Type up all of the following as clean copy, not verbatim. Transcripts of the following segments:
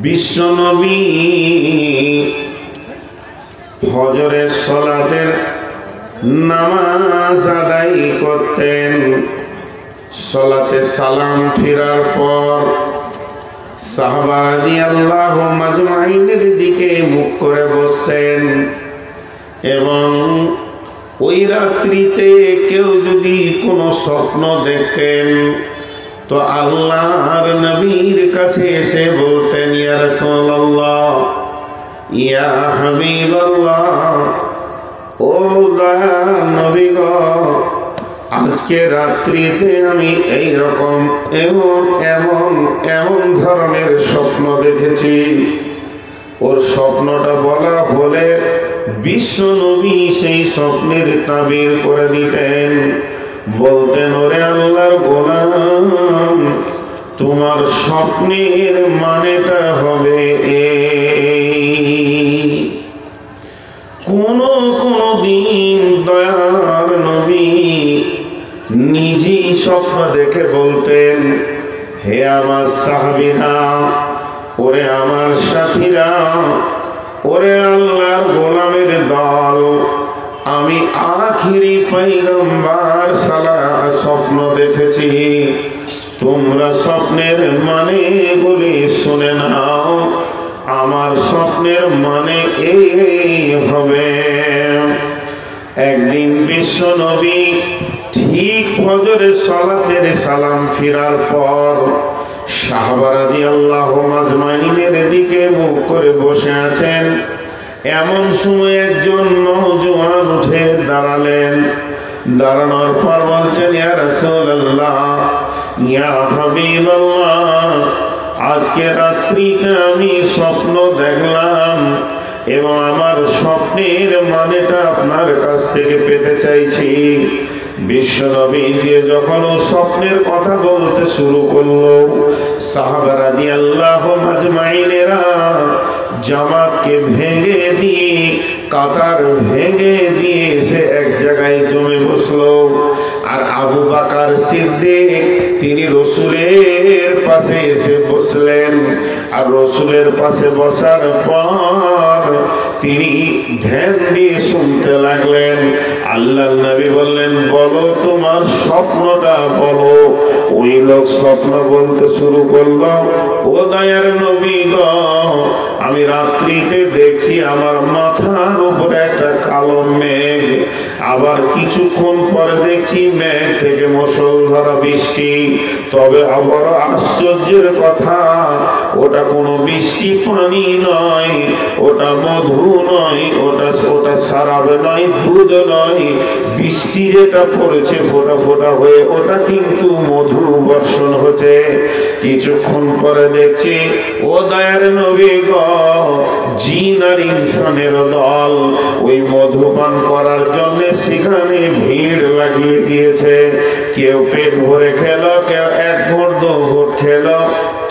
বিশ্বনবী ফজরের সালাতের নামাজ আদায় করতেন। সালাতে সালাম ফিরার পর সাহাবা রাদিয়াল্লাহু মাজমাইনের দিকে মুখ করে বসতেন এবং ওই রাত্রিতে কেউ যদি কোনো স্বপ্ন দেখতেন তো আল্লাহর নবীর কাছে এসে বলতেন, ইয়া রাসূলুল্লাহ, ইয়া হাবিবাল্লাহ, ও নবী গো, আজকে রাত্রিতে আমি এই রকম এমন এমন এমন ধরনের স্বপ্ন দেখেছি। ওর স্বপ্নটা বলা হলে বিশ্ব নবী সেই স্বপ্নের তাবির করে দিতেন। বলতেন, ওরে আল্লাহর গোলাম, তোমার স্বপ্নের মানেটা হবে এই। কোন দিন দয়ার নবী নিজেই স্বপ্ন দেখে বলতেন, হে আমার সাহাবীরা, ওরে আমার সাথীরা, ওরে আল্লাহর গোলামের দল, আমি আখিরি পয়গম্বর স্বপ্ন দেখেছি। তোমরা স্বপ্নের মানে বলে শুনে নাও, আমার স্বপ্নের মানে এই হবে। একদিন বিশ্ব নবী ঠিক ফজরের সালাতের সালাম ফিরার পর সাহাবা রাদিয়াল্লাহু মাজমাইনের দিকে মুখ করে বসে আছেন। এমন সময় একজন নওজোয়ান উঠে দাঁড়ালেন। দাঁড়ানোর পর বলছেন, ইয়া রাসূলুল্লাহ, ইয়া হাবিবাল্লাহ, আজকে রাত্রিতে আমি স্বপ্ন দেখলাম এবং আমার স্বপ্নের মানেটা আপনার কাছ থেকে পেতে চাইছি। বিশ্বনবী দিয়ে যখন ও স্বপ্নের কথা বলতে শুরু করলো, সাহাবা রাদিয়াল্লাহু মাজমাইনেরা জামাতকে ভেঙে দিয়ে, কাতার ভেঙে দিয়ে সে এক জায়গায় জমে বসলো। আর আবু বকর সিদ্দিক তিনি রাসূলের পাশে এসে বসলেন। আর রাসূলের পাশে বসার পর তিনি ধ্যান দিয়ে শুনতে লাগলেন। আল্লাহর নবী বললেন, বলো তোমার স্বপ্নটা বলো। ওই লোক স্বপ্ন বলতে শুরু করলো, ও দয়ার নবী গো, আমি রাত্রিতে দেখছি আমার মাথার উপরে একটা কালো মেঘ, আবার কিছুক্ষণ পরে দেখছি মেঘ থেকে মুষলধারে বৃষ্টি। তবে আবার আশ্চর্যের কথা, ওটা কোনো বৃষ্টি পানি নয়, ওটা মধু নয়, ওটা শরাব নয়, দুধ নয়। বৃষ্টি যেটা পড়েছে ফোঁটা ফোঁটা হয়ে, ওটা কিন্তু মধু বর্ষণ হচ্ছে। কিছুক্ষণ পরে দেখছি, ও দয়ার নবী গো, জিন আর ইনসানের দল ওই মধুপান করার জন্য সেখানে ভিড় লাগিয়ে দিয়েছে। কেউ পেট ভরে খেলো, কেউ এক ঘোট দু ঘোট খেলো,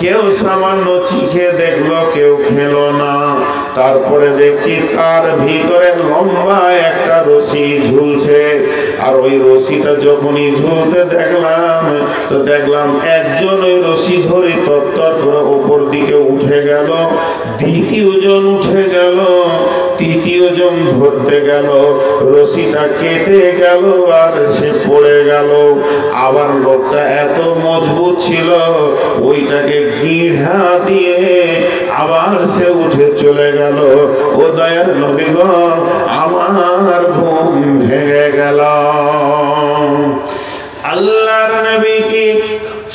কেউ সামান্য চিখে দেখলো, কেউ খেলো না। তারপরে দেখছি তার ভিতরে লম্বা একটা রশি ঝুলছে। আর ওই রশিটা যখনই ঝুলতে দেখলাম একজন ওই রশি ধরে তত্তর করে ওপর দিকে উঠে গেল, দ্বিতীয় জন উঠে গেল, তৃতীয় জন ধরতে গেল, রশিটা কেটে গেল আর সে পড়ে গেল। আবার লোকটা এত মজবুত ছিল, ওইটাকে গিঁড়া দিয়ে আবার সে উঠে চলে গেল। ও দয়ার নবী গো, আমার ঘুম ভেঙে গেল। আল্লাহর নবীকে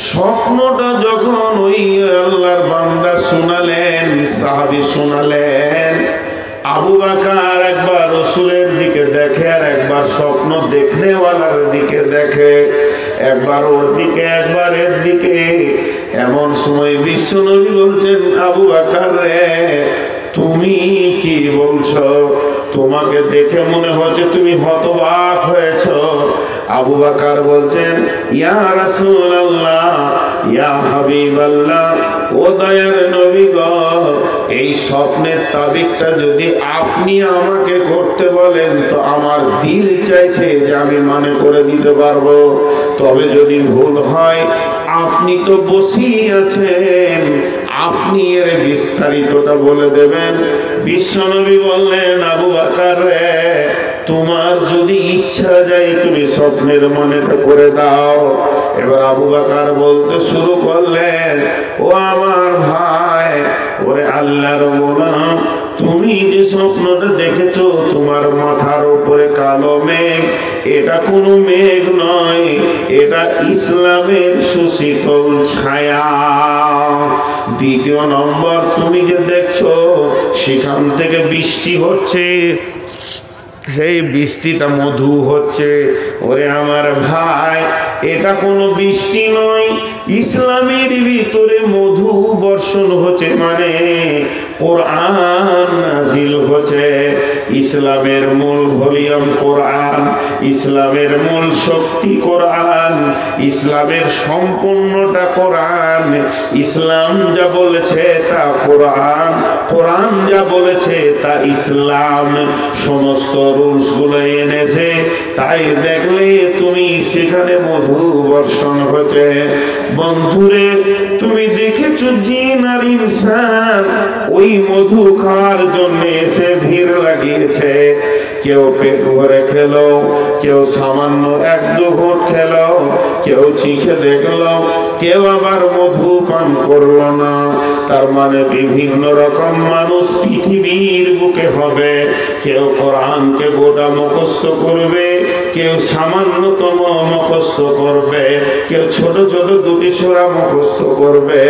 স্বপ্নটা যখন ওই আল্লাহর বান্দা শোনালেন, সাহাবী শোনালেন, আবু বকর একবার রাসূলের দিকে দেখে আর একবার স্বপ্ন দেখনেওয়ালার দিকে দেখে, একবার ওর দিকে একবার এর দিকে। এমন সময় বিশ্বনবী বলছেন, আবু বকর রে, তুমি কি বলছো? তোমাকে দেখে মনে হচ্ছে তুমি হতবাক হয়েছো। আবু বকর বলছেন, ইয়া রাসূলুল্লাহ, ইয়া হাবিবাল্লাহ, ও দয়ার নবী গো, এই স্বপ্নের তাবিজটা যদি আপনি আমাকে করতে বলেন তো আমার দিল চাইছে যে আমি মানে করে দিতে পারবো। তবে যদি ভুল হয়, আপনি তো বসেই আছেন, আপনি এর বিস্তারিতটা বলে দেবেন। বিশ্বনবী বললেন, আবু বকর রে, তোমার যদি ইচ্ছা যায় তুমি স্বপ্নের মানেটা করে দাও। এবার আবু বকর বলতে শুরু করলেন, ও আমার ভাই, ওরে আল্লাহর গোলাম, তুমি যে স্বপ্নটা দেখেছো তোমার মাথার উপরে কালো মেঘ, এটা কোনো মেঘ নয়, এটা ইসলামের সুশীতল ছায়া। দ্বিতীয় নম্বর, তুমি যে দেখছো সেখান থেকে বৃষ্টি হচ্ছে, সেই বৃষ্টিটা মধু হচ্ছে। ওরে আমার ভাই, এটা কোনো বৃষ্টি নয়, ইসলামের ভিতরে মধু বর্ষণ হচ্ছে, মানে কোরআন নাজিল হচ্ছে। ইসলামের মূল ভলিউম কোরআন, ইসলামের মূল শক্তি কোরআন, ইসলামের সম্পূর্ণটা কোরআন। ইসলাম যা বলেছে তা কোরআন, কোরআন যা বলেছে তা ইসলাম। সমস্ত রুলসগুলো এনেছে, তাই দেখলে তুমি সেখানে মধু বর্ষণ হচ্ছে। বন্ধুরে, তুমি দেখেছো জিন আর ইনসান ওই মধু খাওয়ার জন্য এসে ভিড় লাগিয়েছে। কেউ পেট ভরে খেলো, কেউ সামান্য এক দু ঘোঁট খেলো, কেউ চিখে দেখলো, কেউ আবার মধু পান করলো না। তার মানে বিভিন্ন রকম মানুষ পৃথিবীর বুকে হবে। কেউ কোরআনকে গোটা মুখস্থ করবে, কেউ সামান্যতম মুখস্থ করবে, কেউ ছোট ছোট দুটি সূরা মুখস্থ করবে।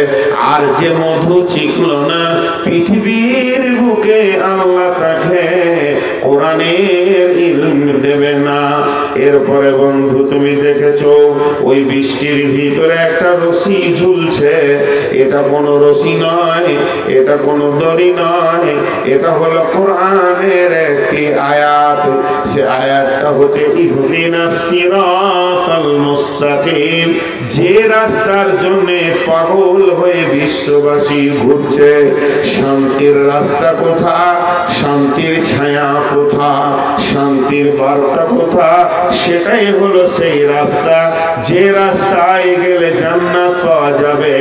আর যে মধু চিখল না, পৃথিবীর বুকে আল্লাহ তাকে কোরআনের ইলম দেবে না। এরপরে বন্ধু, তুমি দেখেছো ওই বৃষ্টির ভিতরে একটা রশি ঝুলছে। এটা কোনো রশি নয়, এটা কোনো দড়ি নয়, এটা হলো কোরআনের একটি আয়াত। সে আয়াতটা হচ্ছে ইহদিনাস সিরাতাল মুস্তাকিম। যে রাস্তার জন্য পাগল হয়ে বিশ্ববাসী ঘুরছে, শান্তির রাস্তা কোথা, শান্তির ছায়া কোথা, শান্তির বার্তা কোথা, সেটাই হলো সেই রাস্তা, যে রাস্তায় গেলে জান্নাত পাওয়া যাবে।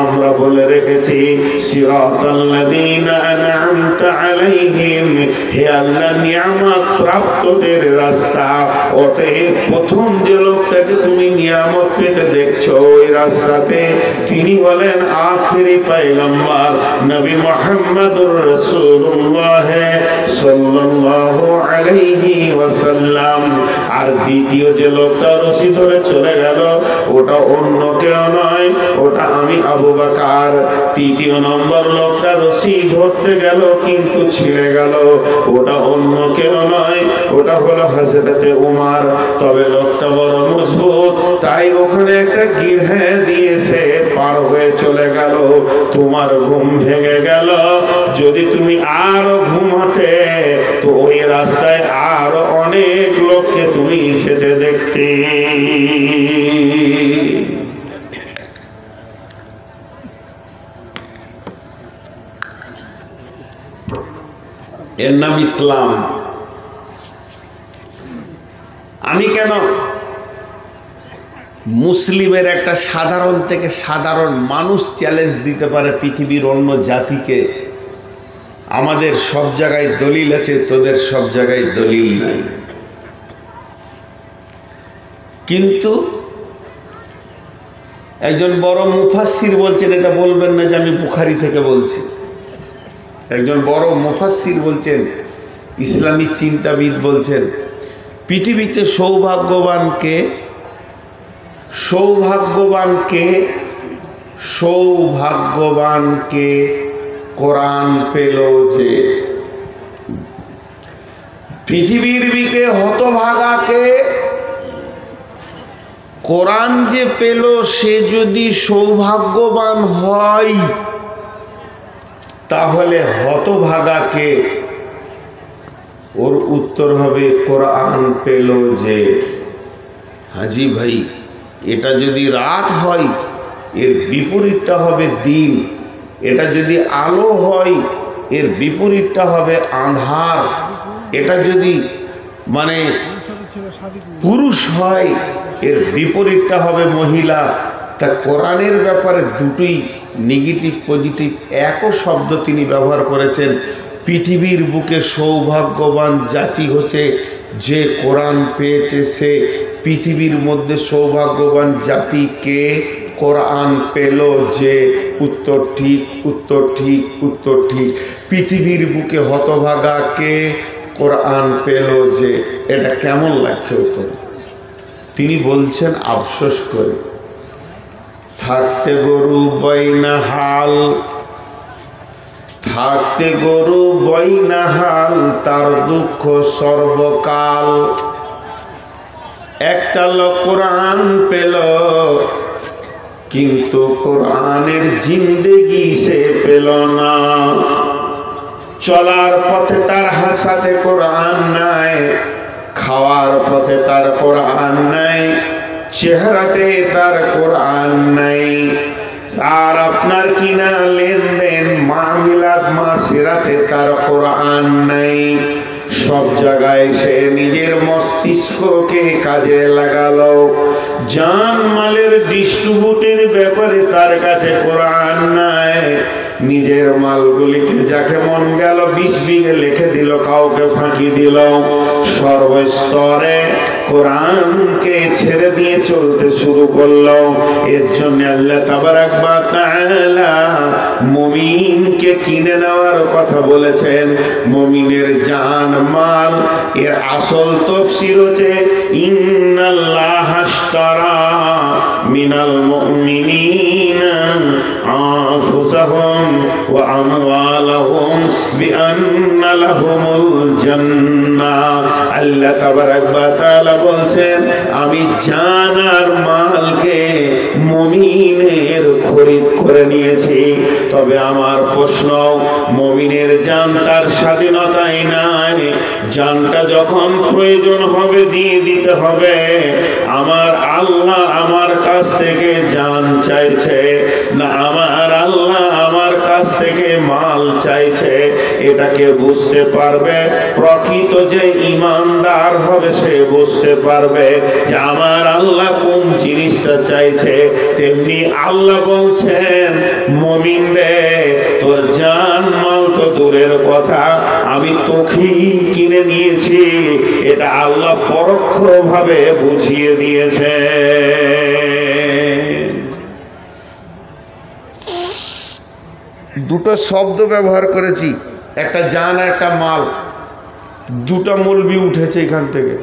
আমরা বলে রেখেছি, সিরাতাল্লাযীনা আন'আমতা আলাইহিম, হে আল্লাহ নিয়ামত প্রাপ্তদের রাস্তা। অতএব প্রথম যে লোকটাকে তুমি নিয়ামত পেতে দেখছো ওই রাস্তাতে, তিনি হলেন আখেরি পয়গম্বর নবী মুহাম্মদুর রাসূলুল্লাহ সাল্লাল্লাহু আলাইহি ওয়াসাল্লাম। আর দ্বিতীয় যে লোকটা রশি ধরে চলে গেল, ওটা অন্য কেউ নয়, ওটা আমি আবু বকর। তৃতীয় নম্বর লোকটা রশি ধরতে গেল কিন্তু ছিঁড়ে গেল, ওটা অন্য কেউ নয়, ওটা হলো হযরতে উমর। তবে লোকটা বড় মজবুত, তাই ওখানে একটা গিরহে দিয়েছে, পার হয়ে চলে গেল। তোমার ঘুম ভেঙে গেল। যদি তুমি আরো ঘুমাতে, তো ওই রাস্তায় আরো অনেক লোককে তুমি যেতে দেখতে। এর নাম ইসলাম। আমি কেন মুসলিমের একটা সাধারণ থেকে সাধারণ মানুষ চ্যালেঞ্জ দিতে পারে পৃথিবীর অন্য জাতিকে, আমাদের সব জায়গায় দলিল আছে, তোদের সব জায়গায় দলিল নাই। কিন্তু একজন বড় মুফাসসির বলছেন, এটা বলবেন না যে আমি বুখারী থেকে বলছি, একজন বড় মুফাসসির বলছেন, ইসলামী চিন্তাবিদ বলছেন, পৃথিবীতে সৌভাগ্যবানকে সৌভাগ্যবানকে সৌভাগ্যবানকে কোরআন পেল যে, পৃথিবীর বিকে হতভাগাকে কোরআন যে পেল সে যদি সৌভাগ্যবান হয়, তাহলে হতভাগাকে? ওর উত্তর হবে কোরআন পেল যে। হাজি ভাই, এটা যদি রাত হয় এর বিপরীতটা হবে দিন, এটা যদি আলো হয় এর বিপরীতটা হবে আঁধার, এটা যদি মানে পুরুষ হয় এর বিপরীতটা হবে মহিলা। তা কোরআনের ব্যাপারে দুটোই নেগেটিভ পজিটিভ একও শব্দ তিনি ব্যবহার করেছেন। পৃথিবীর বুকে সৌভাগ্যবান জাতি হচ্ছে যে কোরআন পেয়েছে সে। পৃথিবীর মধ্যে সৌভাগ্যবান জাতি কে? কোরআন পেল যে। উত্তর ঠিক, উত্তর ঠিক, উত্তর ঠিক। পৃথিবীর বুকে হতভাগা কে? কোরআন পেল যে। এটা কেমন লাগছে উত্তর? তিনি বলছেন আফসোস করে, থাকতে গরু বইনা হাল, থাকতে গরু বইনা হাল, তার দুঃখ সর্বকাল। একটা লোক কোরআন পেল কিন্তু কোরআনের জিন্দেগি সে পেল না। চলার পথে তার হাসাতে কোরআন নাই, খাওয়ার পথে তার কোরআন নাই, চেহারাতে তার কোরআন নাই। আর আপনার কিনা লেনদেন মামিলাত মাসিরাতে তার কোরআন নাই। সব জায়গায় সে নিজের মস্তিষ্ককে কাজে লাগালো। জান মালের ডিস্ট্রিবিউটের ব্যাপারে তার কাছে কোরআন নাই। নিজের মালগুলিকে যাকে মন গেল 20 বিঘে লিখে দিল, কাউকে ফাঁকি দিল। সর্বস্তরে কোরআনকে ছেড়ে দিয়ে চলতে শুরু করলো। এর জন্য আল্লাহ তাবারাক ওয়া তাআলা মুমিনকে কিনে নেওয়ার কথা বলেছেন। মুমিনের জান মাল এর আসল তাফসীর হচ্ছে ইন্নাল্লাহা আশতারা মিনাল মুমিনিনা আনফুসাহুম ওয়া আমওয়ালাহুম বিআন্না লাহুমুল জান্নাহ। আল্লাহ তাবারাক ওয়া তাআলা বলছেন, আমি জান আর মালকে মুমিনের খরিদ করে নিয়েছি। তবে আমার প্রশ্ন, মুমিনের জান তার স্বাধীনতাই নাই। জানটা যখন প্রয়োজন হবে দিয়ে দিতে হবে। আমার আল্লাহ আমার কাছ থেকে জান চাইছে না আমার আল্লাহ আমার কাছ থেকে মাল চাইছে। এটাকে বুঝতে পারবে প্রকৃত যে ঈমানদার হবে, সে বুঝতে পারবে যে আমার আল্লাহ কোন জিনিসটা চাইছে। তেমনি আল্লাহ বলছেন, মুমিন রে, তোর জান মাল তো দূরের কথা, আমি তোকেই কিনে নিয়েছি। এটা আল্লাহ পরোক্ষভাবে বুঝিয়ে দিয়েছে। দুটো শব্দ ব্যবহার করেছি, একটা জান আর একটা মাল। দুটো মৌলবি উঠেছে এখান থেকে,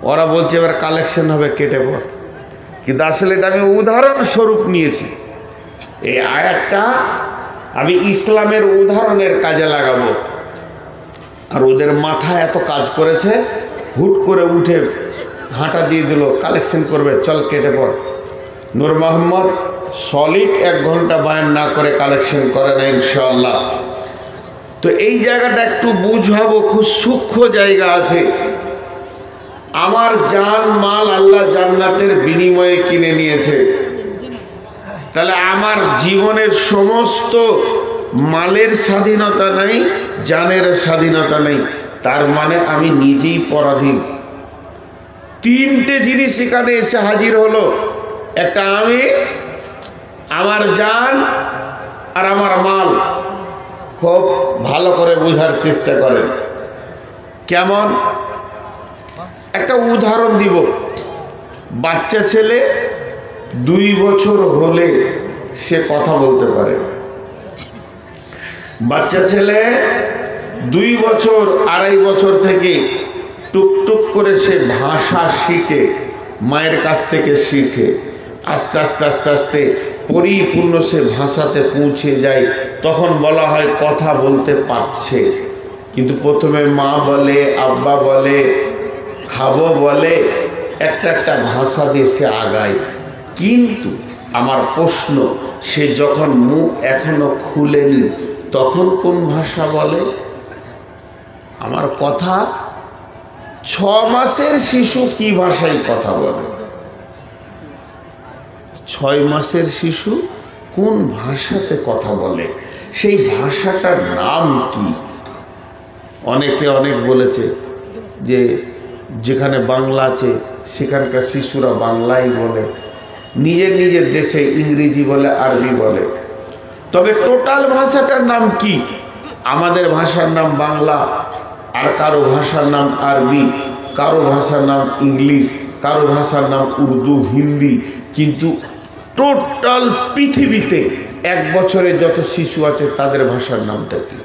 ওরা বলছে এবার কালেকশন হবে কেটে পর। কিন্তু আসলে এটা আমি উদাহরণস্বরূপ নিয়েছি। এই আয়াতটা আমি ইসলামের উদাহরণের কাজে লাগাবো। আর ওদের মাথায় এত কাজ করেছে, হুট করে উঠে হাঁটা দিয়ে দিল, কালেকশন করবে, চল কেটে পর। নূর মোহাম্মদ সলিড 1 ঘন্টা বয়ান না করে কালেকশন করে না ইনশাআল্লাহ। তো এই জায়গাটা একটু বুঝাবো, খুব সূক্ষ্ম জায়গা আছে। আমার জান মাল আল্লাহ জান্নাতের বিনিময়ে কিনে নিয়েছে। তাহলে আমার জীবনের সমস্ত মালের স্বাধীনতা নাই, জানের স্বাধীনতা নেই। তার মানে আমি নিজেই পরাধীন। 3টে জিনিস এখানে এসে হাজির হলো। একটা আমি, আমার জান আর আমার মাল। খুব ভালো করে বোঝার চেষ্টা করেন। কেমন? একটা উদাহরণ দিব। বাচ্চা ছেলে 2 বছর হলে সে কথা বলতে পারে। বাচ্চা ছেলে 2 বছর 2.5 বছর থেকে টুকটুক করে সে ভাষা শিখে, মায়ের কাছ থেকে শিখে। আস্তে আস্তে আস্তে আস্তে পরিপূর্ণ সে ভাষাতে পৌঁছে যায়। তখন বলা হয় কথা বলতে পারছে। কিন্তু প্রথমে মা বলে, আব্বা বলে, খাবো বলে, একটা একটা ভাষা দিয়ে সে আগায়। কিন্তু আমার প্রশ্ন, সে যখন মুখ এখনো খুলেনি তখন কোন ভাষা বলে? আমার কথা, 6 মাসের শিশু কি ভাষায় কথা বলে? 6 মাসের শিশু কোন ভাষাতে কথা বলে? সেই ভাষাটার নাম কি? অনেকে অনেক বলেছে যে যেখানে বাংলা আছে সেখানকার শিশুরা বাংলাই বলে, নিজের নিজের দেশে ইংরেজি বলে, আরবি বলে। তবে টোটাল ভাষাটার নাম কি? আমাদের ভাষার নাম বাংলা, আর কারো ভাষার নাম আরবি, কারো ভাষার নাম ইংলিশ, কারো ভাষার নাম উর্দু, হিন্দি। কিন্তু টোটাল পৃথিবীতে 1 বছরে যত শিশু আছে তাদের ভাষার নামটা কি?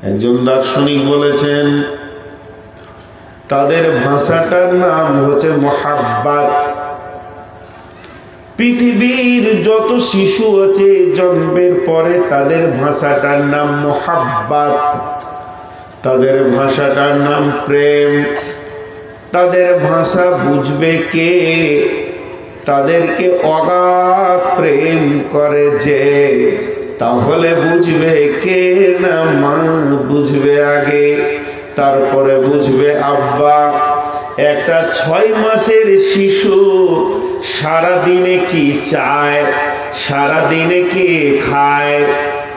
একজন দার্শনিক বলেছেন তাদের ভাষাটার নাম হচ্ছে মোহাব্বত। পৃথিবীর যত শিশু আছে জন্মের পরে তাদের ভাষাটার নাম মোহাব্বত, তাদের ভাষাটার নাম প্রেম। তাদের ভাষা বুঝবে কে? তাদেরকে অগাধ প্রেম করে যে, তাহলে বুঝবে কে? না মা বুঝবে আগে, তারপরে বুঝবে আব্বা। একটা 6 মাসের শিশু সারাদিনে কি চায়, সারাদিনে কি খায়,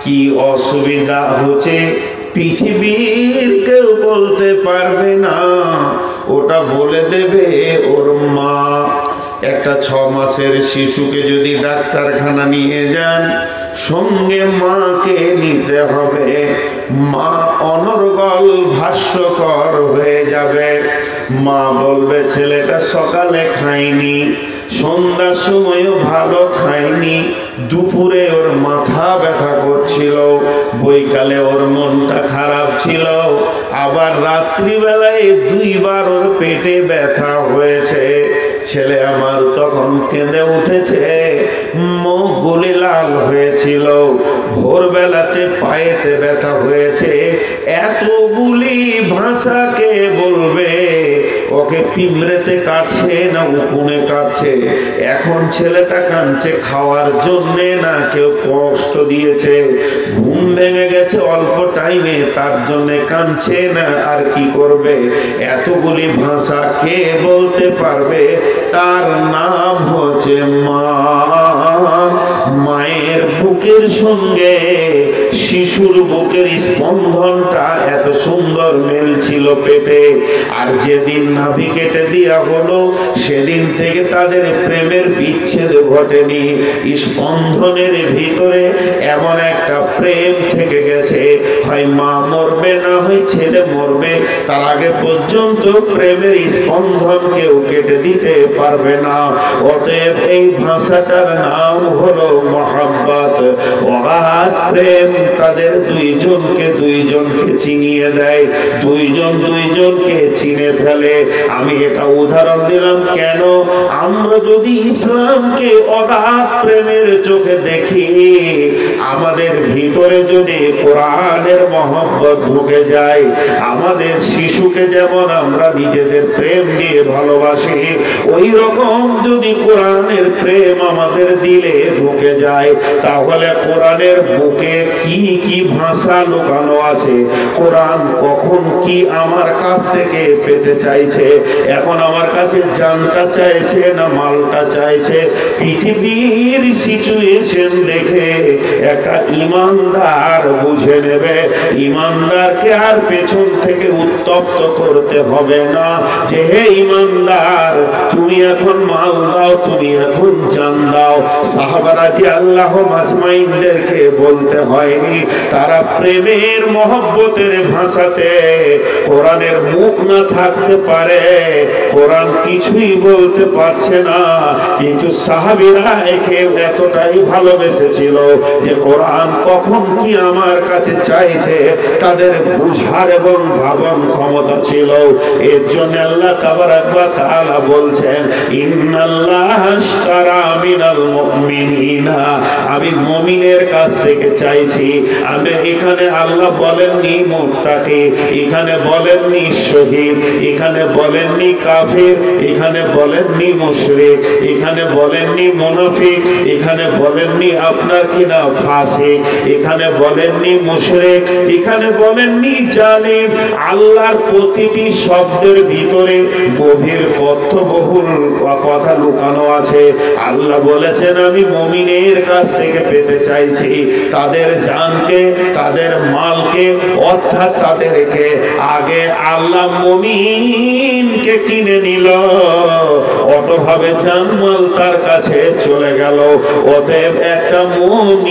কি অসুবিধা হচ্ছে পৃথিবীর কেউ বলতে পারবে না, ওটা বলে দেবে ওর মা। একটা 6 মাসের শিশুকে যদি ডাক্তারখানা নিয়ে যান, সঙ্গে মাকে নিতে হবে। মা অনর্গল ভাষ্যকর হয়ে যাবে। মা বলবে ছেলেটা সকালে খায়নি, সন্ধ্যার সময়ও ভালো খায়নি, দুপুরে ওর মাথা ব্যথা করছিল, বৈকালে ওর মনটা খারাপ ছিল, আবার রাত্রিবেলায় 2 বার ওর পেটে ব্যথা হয়েছে। ছেলে আমার তখন কেঁদে উঠেছে, মুখগুলি লাল হয়েছিল, ভোরবেলাতে পায়েতে ব্যথা হয়েছে। এতগুলি ভাষাকে বলবে ওকে পিঁমড়েতে কাটছে না উকুনে কাটছে। এখন ছেলেটা কাঁদছে খাওয়ার জন্যে না কেউ কষ্ট দিয়েছে, ঘুম ভেঙে গেছে অল্প টাইমে তার জন্যে কাঁদছে না, আর কি করবে? এতগুলি ভাষা কে বলতে পারবে? তার নাম হচ্ছে মা। মায়ের বুকের সঙ্গে শিশুর বুকের স্পন্দনটা এত সুন্দর মিল ছিল পেটে। আর যেদিন নাভি কেটে দেওয়া হলো সেদিন থেকে তাদের প্রেমের বিচ্ছেদ ঘটেনি। স্পন্দনের ভিতরে এমন একটা প্রেম থেকে গেছে, হয় মা মরবে না হয় ছেলে মরবে, তার আগে পর্যন্ত প্রেমের স্পন্দন কেউ কেটে দিতে পারবে না। অতএব এই ভাষাটার নাম হলো মহব্বত। অগাধ প্রেম তাদের দুইজনকে চিনিয়ে দেয়, দুইজনকে চিনে ফেলে। আমি এটা উদাহরণ দিলাম কেন? আমরা যদি ইসলামকে অগাধ প্রেমের চোখে দেখি, আমাদের ভিতরে যদি কোরআনের মহব্বত ঢুকে যায়, আমাদের শিশুকে যেমন আমরা নিজেদের প্রেম দিয়ে ভালোবাসি, ওই রকম যদি কোরআনের প্রেম আমাদের দিলে ঢুকে যায়, তাহলে কোরআনের বুকে কি কি ভাষা লুকানো আছে, কোরআন কখন কি আমার কাছ থেকে পেতে চাইছে, এখন আমার কাছে জানটা চাইছে না মালটা চাইছে, পৃথিবীর সিচুয়েশন দেখে একটা ইমানদার বুঝে নেবে। ইমানদারকে আর পেছন থেকে উত্তপ্ত করতে হবে না যে হে ইমানদার তুমি এখন মাল দাও, তুমি এখন জান দাও। সাহাবারা রাদিয়াল্লাহু আজমাইনদেরকে বলতে হয়নি, তারা প্রেমের মহব্বতের ভাষাতে কোরআনের মুখ না থাকতে পারে, কোরআন কিছুই বলতে পারছে না, কিন্তু সাহাবীরা একে এতটাই ভালোবেসেছিল যে কোরআন কখন কি আমার কাছে চাইছে তাদের বুঝার এবং ভাবন ক্ষমতা ছিল। এর জন্য আল্লাহ তাবারাক ওয়া তাআলা বলছেন, ইন্নাল্লাহ আশতারা মিনাল মুমিনিনা, আমি মুমিনের কাছ থেকে চাইছি। আমি এখানে আল্লাহ বলেননি মুত্তাকি, এখানে বলেননি শহীদ, এখানে বলেননি কাফির, এখানে বলেননি মুশরিক, এখানে বলেননি মুনাফিক, এখানে বলেননি আপনার কিনা ফাসিক, এখানে বলেননি মুশরিক, এখানে বলেননি জালিম। আল্লাহর প্রতিটি শব্দের ভিতরে গভীর অর্থবহুল কথা লুকানো আছে। আল্লাহ বলেছেন আমি মুমিনের কাছ থেকে পেতে চাইছি তাদের জানকে, তাদের মালকে, অর্থাৎ তাদেরকে। আগে আল্লাহ মুমিনকে কিনে নিল, অটোভাবে জানমাল তার কাছে চলে গেল। অতএব একটা মুমিন